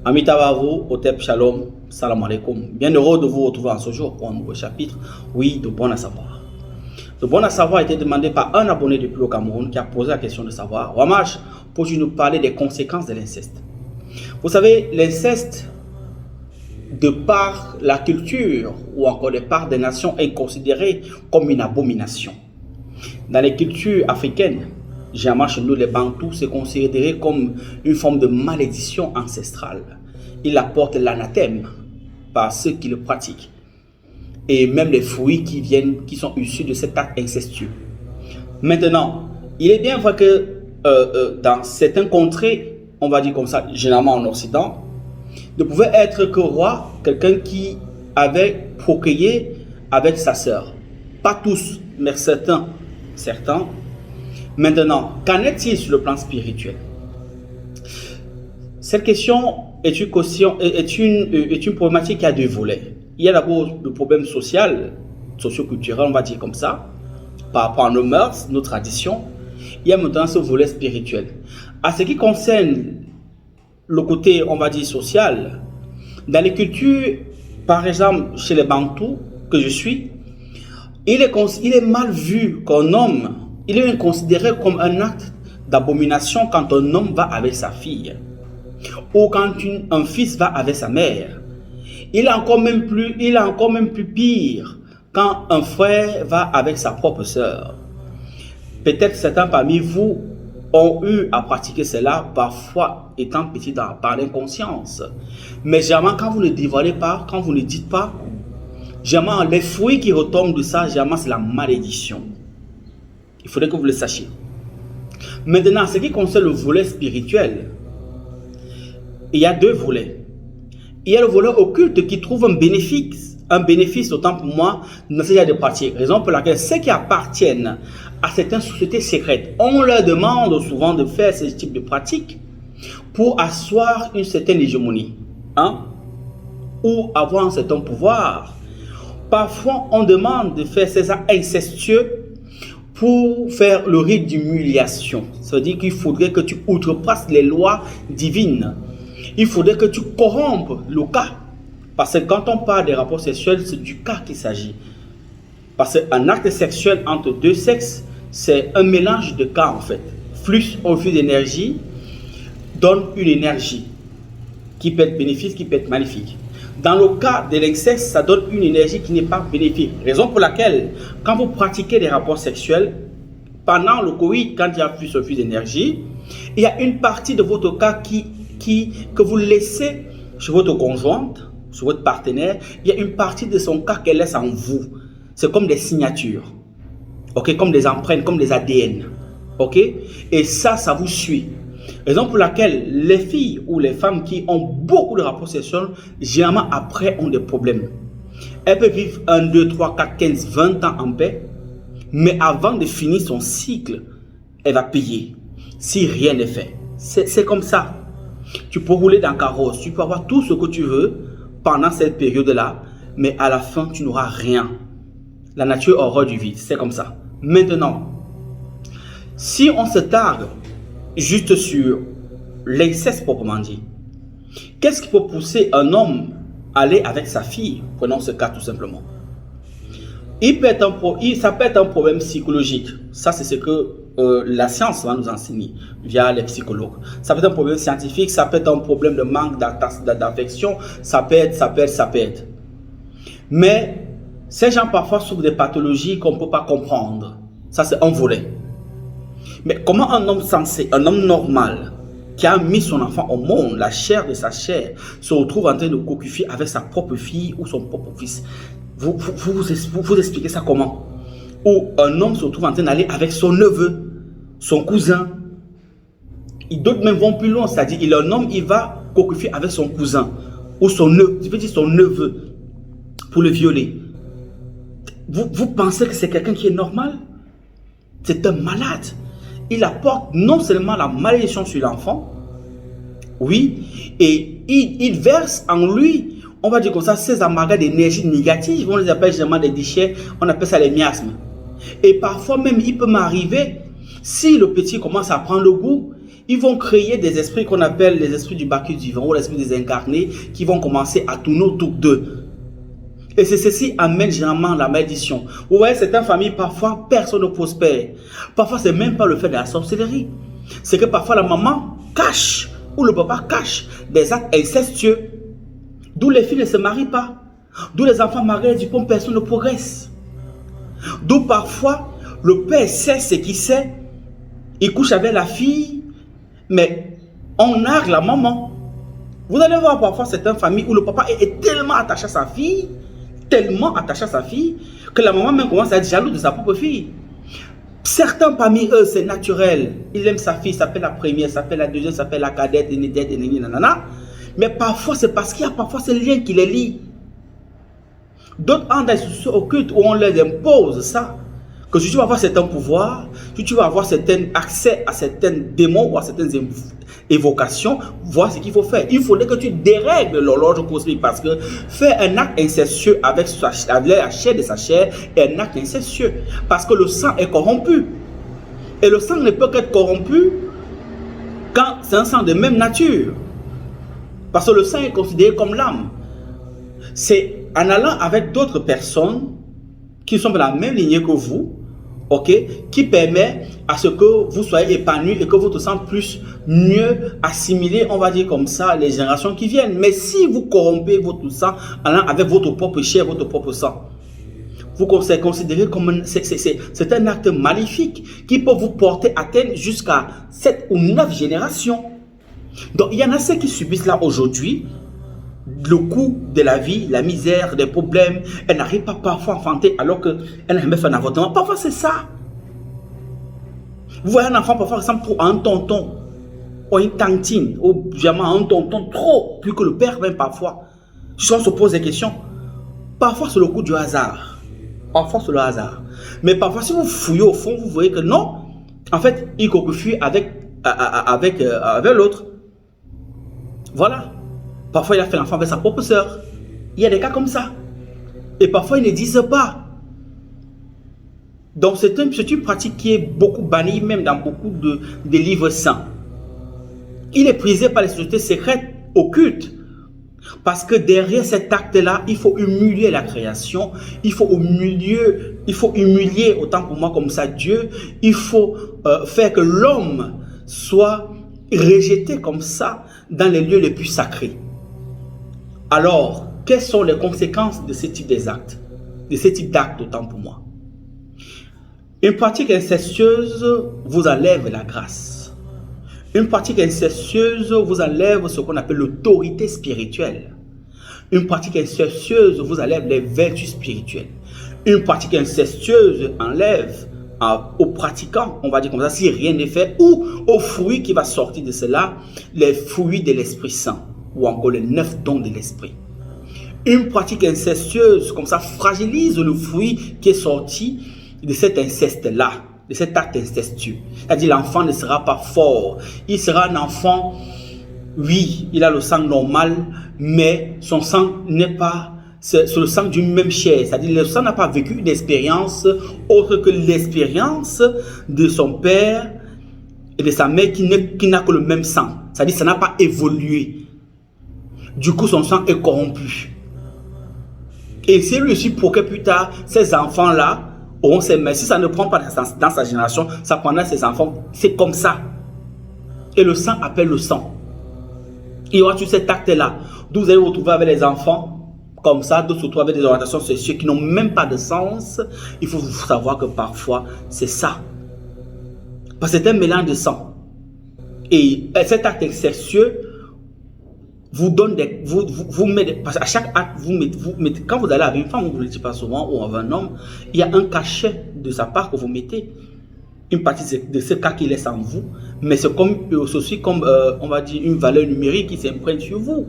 Amitabavo, Otep Shalom, Salam Alaikum. Bien heureux de vous retrouver en ce jour pour un nouveau chapitre, oui, de bon à savoir. Le bon à savoir a été demandé par un abonné depuis le Cameroun qui a posé la question de savoir, Wamash, peux-tu nous parler des conséquences de l'inceste? Vous savez, l'inceste, de par la culture ou encore de par des nations, est considéré comme une abomination. Dans les cultures africaines, généralement chez nous les Bantous, c'est considéré comme une forme de malédiction ancestrale. Il apporte l'anathème par ceux qui le pratiquent. Et même les fruits qui sont issus de cet acte incestueux. Maintenant, il est bien vrai que dans certaines contrées, on va dire comme ça, généralement en Occident, ne pouvait être que roi quelqu'un qui avait procréé avec sa sœur. Pas tous, mais certains. Maintenant, qu'en est-il sur le plan spirituel? Cette question est une problématique qui a deux volets. Il y a d'abord le problème social, socio-culturel, on va dire comme ça, par rapport à nos mœurs, nos traditions. Il y a maintenant ce volet spirituel. À ce qui concerne le côté, on va dire, social, dans les cultures, par exemple, chez les Bantous, que je suis, il est mal vu qu'un homme, il est considéré comme un acte d'abomination quand un homme va avec sa fille, ou quand un fils va avec sa mère. Il est encore même plus pire quand un frère va avec sa propre sœur. Peut-être certains parmi vous ont eu à pratiquer cela, parfois étant petits par l'inconscience. Mais généralement, quand vous ne dévoilez pas, quand vous ne dites pas, généralement, les fruits qui retombent de ça, généralement, c'est la malédiction. Il faudrait que vous le sachiez. Maintenant, ce qui concerne le volet spirituel, il y a deux volets. Il y a le volet occulte qui trouve un bénéfice autant pour moi dans ce genre de pratique. Raison pour laquelle ceux qui appartiennent à certaines sociétés secrètes, on leur demande souvent de faire ce type de pratique pour asseoir une certaine hégémonie, ou avoir un certain pouvoir. Parfois, on demande de faire ces actes incestueux pour faire le rite d'humiliation. Ça veut dire qu'il faudrait que tu outrepasses les lois divines. Il faudrait que tu corrompes le cas. Parce que quand on parle des rapports sexuels, c'est du cas qu'il s'agit. Parce qu'un acte sexuel entre deux sexes, c'est un mélange de cas en fait. Flux au flux d'énergie donne une énergie qui peut être bénéfique, qui peut être maléfique. Dans le cas de l'inceste, ça donne une énergie qui n'est pas bénéfique. Raison pour laquelle, quand vous pratiquez des rapports sexuels, pendant le Covid, quand il y a flux au flux d'énergie, il y a une partie de votre cas que vous laissez chez votre conjointe, sur votre partenaire. Il y a une partie de son cas qu'elle laisse en vous. C'est comme des signatures, comme des empreintes, comme des ADN. Et ça vous suit. Raison pour laquelle les filles ou les femmes qui ont beaucoup de rapports sexuels, généralement après ont des problèmes. Elles peuvent vivre 1, 2, 3, 4, 15, 20 ans en paix, mais avant de finir son cycle, elle va payer si rien n'est fait. C'est comme ça. Tu peux rouler dans carrosse, tu peux avoir tout ce que tu veux pendant cette période-là, mais à la fin, tu n'auras rien. La nature aura du vide, c'est comme ça. Maintenant, si on se targue juste sur l'inceste proprement dit, qu'est-ce qui peut pousser un homme à aller avec sa fille? Prenons ce cas tout simplement. Ça peut être un problème psychologique. Ça, c'est ce que la science va nous enseigner via les psychologues. Ça peut être un problème scientifique, ça peut être un problème de manque d'affection, ça peut être. Mais ces gens parfois souffrent des pathologies qu'on ne peut pas comprendre. Ça, c'est un volet. Mais comment un homme sensé, un homme normal, qui a mis son enfant au monde, la chair de sa chair, se retrouve en train de cocufier avec sa propre fille ou son propre fils? Vous expliquez ça comment? Ou un homme se retrouve en train d'aller avec son neveu, son cousin. D'autres même vont plus loin, c'est-à-dire un homme, il va cocufier avec son cousin ou son neveu pour le violer. Vous pensez que c'est quelqu'un qui est normal? C'est un malade. Il apporte non seulement la malédiction sur l'enfant, oui, et il verse en lui, on va dire comme ça, ces amargas d'énergie négative, on les appelle généralement des déchets, on appelle ça les miasmes. Et parfois même, il peut m'arriver, si le petit commence à prendre le goût, ils vont créer des esprits qu'on appelle les esprits du Bacchus vivant ou l'esprit des incarnés qui vont commencer à tourner autour d'eux. Et c'est ceci amène généralement la malédiction. Vous voyez, certaines familles, parfois, personne ne prospère. Parfois, c'est même pas le fait de la sorcellerie. C'est que parfois, la maman cache ou le papa cache des actes incestueux. D'où les filles ne se marient pas. D'où les enfants mariés du pont, personne ne progresse. D'où parfois, le père sait ce qu'il sait. Il couche avec la fille, mais on nargue la maman. Vous allez voir parfois certaines familles où le papa est tellement attaché à sa fille, que la maman même commence à être jalouse de sa propre fille. Certains parmi eux, c'est naturel. Il aime sa fille, s'appelle la première, s'appelle la deuxième, s'appelle la cadette, nanana. Mais parfois, c'est parce qu'il y a parfois ces liens qui les lient. D'autres ont des institutions occultes où on leur impose ça. Que si tu vas avoir certains pouvoirs, si tu vas avoir certains accès à certains démons ou à certaines évocations, voir ce qu'il faut faire. Il faudrait que tu dérègles l'horloge cosmique parce que faire un acte incestueux avec la chair de sa chair est un acte incestueux. Parce que le sang est corrompu. Et le sang ne peut qu'être corrompu quand c'est un sang de même nature. Parce que le sang est considéré comme l'âme. C'est en allant avec d'autres personnes qui sont de la même lignée que vous, ok, qui permet à ce que vous soyez épanoui et que votre sang puisse mieux assimiler, on va dire comme ça, les générations qui viennent. Mais si vous corrompez votre sang allant avec votre propre chair, votre propre sang, vous c'est considéré comme c'est un acte maléfique qui peut vous porter atteinte jusqu'à 7 ou 9 générations. Donc il y en a ceux qui subissent là aujourd'hui le coût de la vie, la misère, des problèmes. Elle n'arrive pas parfois à enfanter alors qu'elle n'a jamais fait un avortement. Parfois c'est ça. Vous voyez un enfant parfois ressemble trop à un tonton ou une tantine ou jamais à un tonton trop plus que le père même parfois. Si on se pose des questions, parfois c'est le coup du hasard. Parfois c'est le hasard. Mais parfois si vous fouillez au fond, vous voyez que non. En fait, il cocofie avec l'autre. Voilà. Parfois, il a fait l'enfant avec sa propre sœur. Il y a des cas comme ça. Et parfois, ils ne disent pas. Donc, c'est une pratique qui est beaucoup bannie, même dans beaucoup de livres saints. Il est prisé par les sociétés secrètes occultes. Parce que derrière cet acte-là, il faut humilier la création. Il faut humilier, autant pour moi comme ça, Dieu. Il faut faire que l'homme soit rejeté comme ça dans les lieux les plus sacrés. Alors, quelles sont les conséquences de ce type d'actes? De ce type d'actes, autant pour moi. Une pratique incestueuse vous enlève la grâce. Une pratique incestueuse vous enlève ce qu'on appelle l'autorité spirituelle. Une pratique incestueuse vous enlève les vertus spirituelles. Une pratique incestueuse enlève aux pratiquants, on va dire comme ça, si rien n'est fait, ou aux fruits qui va sortir de cela, les fruits de l'Esprit Saint, ou encore les 9 dons de l'Esprit. Une pratique incestueuse, comme ça, fragilise le fruit qui est sorti de cet inceste-là, de cet acte incestueux. C'est-à-dire l'enfant ne sera pas fort. Il sera un enfant, oui, il a le sang normal, mais son sang n'est pas, c'est le sang d'une même chair. C'est-à-dire le sang n'a pas vécu une expérience autre que l'expérience de son père et de sa mère qui n'a que le même sang. C'est-à-dire ça n'a pas évolué. Du coup, son sang est corrompu. Et c'est lui aussi pour que plus tard, ces enfants-là auront ces mères. Si ça ne prend pas dans sa génération, ça prendra ses enfants. C'est comme ça. Et le sang appelle le sang. Il y aura tout cet acte-là. D'où vous allez vous retrouver avec les enfants comme ça, d'autres se retrouvent avec des orientations sexuelles qui n'ont même pas de sens. Il faut savoir que parfois, c'est ça. Parce que c'est un mélange de sang. Et cet acte sexueux vous donne des, vous mettez, parce qu'à chaque acte, vous mettez, quand vous allez avec une femme, vous ne le dites pas souvent, ou avec un homme, il y a un cachet de sa part que vous mettez, une partie de ce cas qu'il laisse en vous, mais c'est aussi comme, on va dire, une valeur numérique qui s'imprègne sur vous.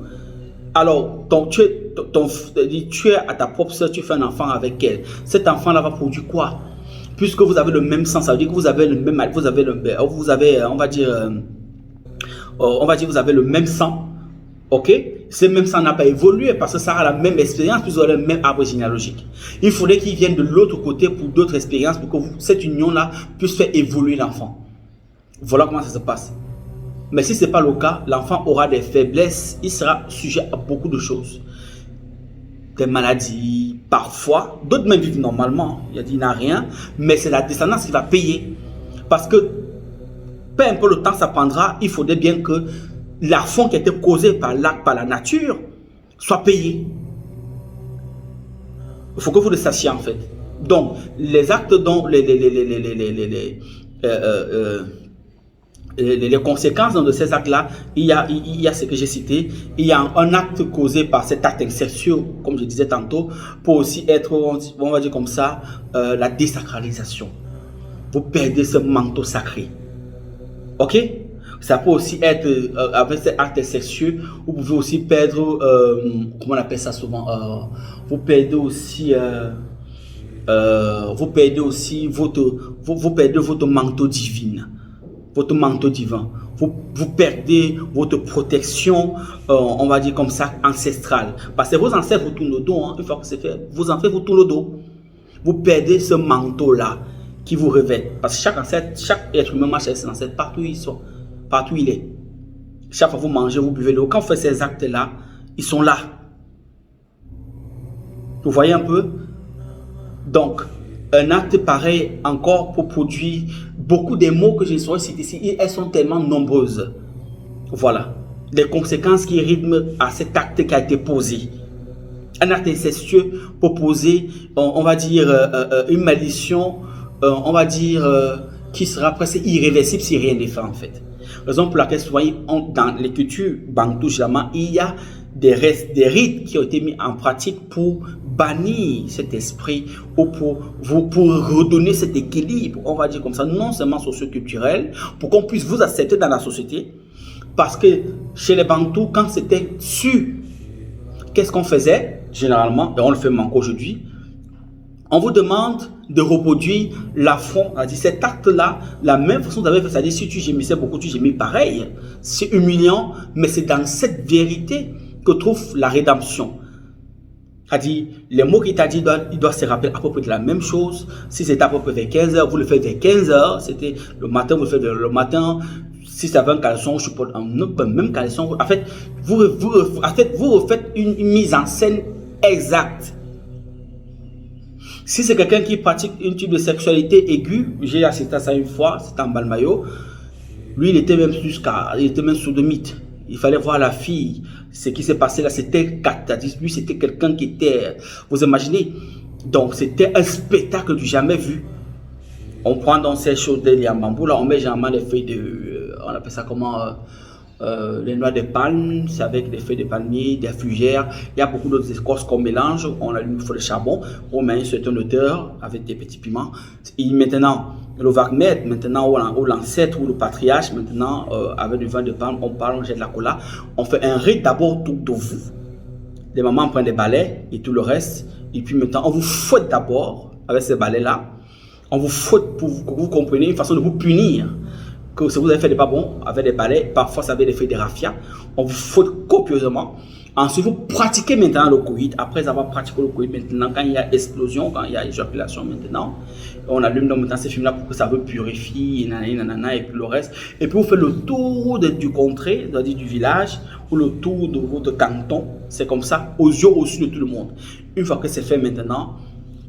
Alors, tu es à ta propre soeur, tu fais un enfant avec elle. Cet enfant-là va produire quoi? Puisque vous avez le même sang, ça veut dire que vous avez le même, vous avez, on va dire, vous avez le même sang. Ok, ce même sang n'a pas évolué parce que ça a la même expérience, puis vous avez le même arbre généalogique. Il faudrait qu'il vienne de l'autre côté pour d'autres expériences pour que cette union-là puisse faire évoluer l'enfant. Voilà comment ça se passe. Mais si ce n'est pas le cas, l'enfant aura des faiblesses, il sera sujet à beaucoup de choses. Des maladies, parfois, d'autres même vivent normalement, il n'a rien, mais c'est la descendance qui va payer. Parce que, peu importe le temps ça prendra, il faudrait bien que l'affront qui a été causé par la nature soit payé. Il faut que vous le sachiez en fait. Donc, les actes dont les conséquences de ces actes-là, il y a ce que j'ai cité, il y a un acte causé par cet acte incestueux, comme je disais tantôt, pour aussi être, on va dire comme ça, la désacralisation. Vous perdez ce manteau sacré. Ok? Ça peut aussi être, avec cet acte incestueux, vous pouvez aussi perdre, comment on appelle ça souvent, vous perdez aussi votre manteau divin. Votre manteau divin. Vous perdez votre protection, on va dire comme ça, ancestrale. Parce que vos ancêtres vous tournent le dos, hein, une fois que c'est fait, vos ancêtres vous tournent le dos. Vous perdez ce manteau-là qui vous revêt. Parce que chaque ancêtre, chaque être humain marche avec ses ancêtres partout où ils sont, partout où il est. Chaque fois que vous mangez, vous buvez l'eau. Quand vous faites ces actes-là, ils sont là. Vous voyez un peu? Donc, un acte pareil encore pour produire beaucoup des mots que je saurais citer ici, elles sont tellement nombreuses. Voilà, les conséquences qui rythment à cet acte qui a été posé. Un acte incestueux pour poser, on va dire, une malédiction, on va dire, qui sera presque irréversible si rien n'est fait en fait. Raison pour laquelle, vous voyez, dans les cultures bantou, il y a des rites qui ont été mis en pratique pour bannir cet esprit ou pour redonner cet équilibre, on va dire comme ça, non seulement socio-culturel, pour qu'on puisse vous accepter dans la société. Parce que chez les Bantous, quand c'était sûr, qu'est-ce qu'on faisait généralement, et on le fait encore aujourd'hui, on vous demande de reproduire l'affront, c'est-à-dire cet acte-là, la même façon que vous avez fait, c'est-à-dire si tu gémissais beaucoup, tu gémis pareil. C'est humiliant, mais c'est dans cette vérité que trouve la rédemption. C'est-à-dire, les mots qu'il t'a dit, il doit se rappeler à peu près de la même chose. Si c'était à peu près vers 15 h, vous le faites vers 15 h. C'était le matin, vous le faites le matin. Si ça avait un caleçon, je suppose un même caleçon. En fait, vous refaites une mise en scène exacte. Si c'est quelqu'un qui pratique un type de sexualité aiguë, j'ai assisté à ça une fois, c'était en Balmayo. Lui, il était même sodomite. Il fallait voir la fille. Ce qui s'est passé là, c'était catastrophique. Lui, c'était quelqu'un qui était, vous imaginez. Donc, c'était un spectacle du jamais vu. On prend dans ces choses de bambou là, on met généralement les feuilles de, on appelle ça comment, les noix de palme, c'est avec des feuilles de palmier, des fougères. Il y a beaucoup d'autres écorces qu'on mélange. On allume une feu de charbon, on met une certaine hauteur avec des petits piments. Et maintenant, le Wagner, maintenant, ou l'ancêtre ou le patriarche, maintenant, avec du vin de palme, on parle, on jette la cola. On fait un rite d'abord tout de vous. Les mamans prennent des balais et tout le reste. Et puis maintenant, on vous fouette d'abord avec ces balais-là. On vous fouette pour que vous compreniez une façon de vous punir. Que si vous avez fait des pas bons avec des balais, parfois ça avait des feuilles de raffia, on vous fouette copieusement. Ensuite, vous pratiquez maintenant le coït. Après avoir pratiqué le coït, maintenant, quand il y a explosion, quand il y a éjaculation, maintenant, on allume donc maintenant ces films-là pour que ça vous purifie, nanana, et puis le reste. Et puis vous faites le tour du contrée, c'est-à-dire du village, ou le tour de votre canton. C'est comme ça, aux yeux au-dessus de tout le monde. Une fois que c'est fait maintenant,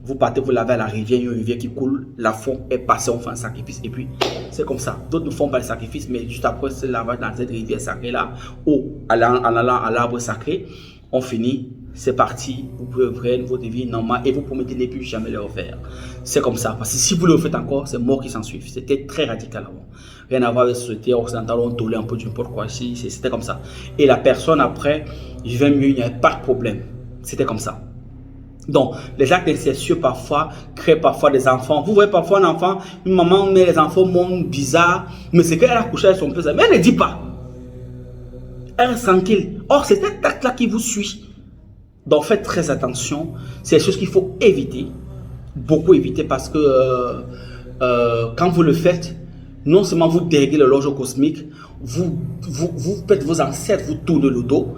vous partez, vous lavez à la rivière, il y a une rivière qui coule, la fond est passée, on fait un sacrifice. Et puis, c'est comme ça. D'autres ne font pas le sacrifice, mais juste après ce lavage dans cette rivière sacrée-là, ou en allant à l'arbre sacré, on finit, c'est parti. Vous pouvez reprendre votre vie normale et vous promettez de ne plus jamais le refaire. C'est comme ça. Parce que si vous le faites encore, c'est mort qui s'en suit. C'était très radical avant. Rien à voir avec la société occidentale, on tolère un peu du n'importe quoi. C'était comme ça. Et la personne après, je vais mieux, il n'y avait pas de problème. C'était comme ça. Donc, les actes incestueux parfois créent parfois des enfants. Vous voyez parfois un enfant, une maman met les enfants montent bizarre, mais c'est qu'elle a couché avec son père, mais elle ne dit pas. Elle reste tranquille. Or, c'est cet acte-là qui vous suit. Donc, faites très attention. C'est des choses qu'il faut éviter. Beaucoup éviter parce que quand vous le faites, non seulement vous déréglez l'horloge cosmique, vous faites vos ancêtres, vous tournez le dos.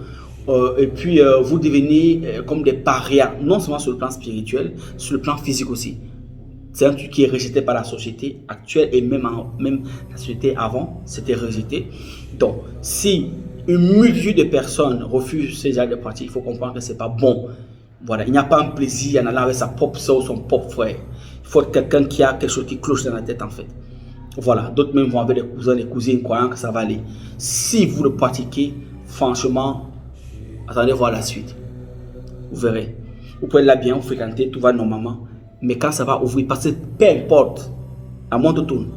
Et puis vous devenez comme des parias, non seulement sur le plan spirituel, sur le plan physique aussi. C'est un truc qui est rejeté par la société actuelle et même la société avant, c'était rejeté. Donc, si une multitude de personnes refusent ces genres de pratiques, il faut comprendre que c'est pas bon. Voilà, il n'y a pas un plaisir en allant avec sa propre soeur ou son propre frère. Il faut quelqu'un qui a quelque chose qui cloche dans la tête en fait. Voilà, d'autres même vont avec des cousins, des cousines, croyant que ça va aller. Si vous le pratiquez, franchement, attendez voir la suite. Vous verrez. Vous pouvez là bien, vous fréquenter, tout va normalement. Mais quand ça va ouvrir, parce que peu importe, la montre tourne.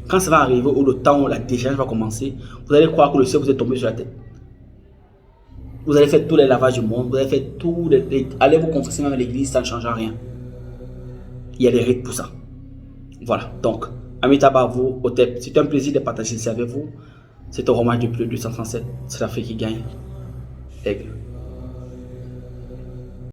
Quand ça va arriver, ou le temps où la décharge va commencer, vous allez croire que le ciel vous est tombé sur la tête. Vous allez faire tous les lavages du monde, vous allez faire tous les... Allez vous confesser même à l'église, ça ne change rien. Il y a des rites pour ça. Voilà, donc, Amitabha vous, Otep, c'est un plaisir de partager ça avec vous. C'est un roman de plus de 237, c'est l'Afrique qui gagne. Aigle.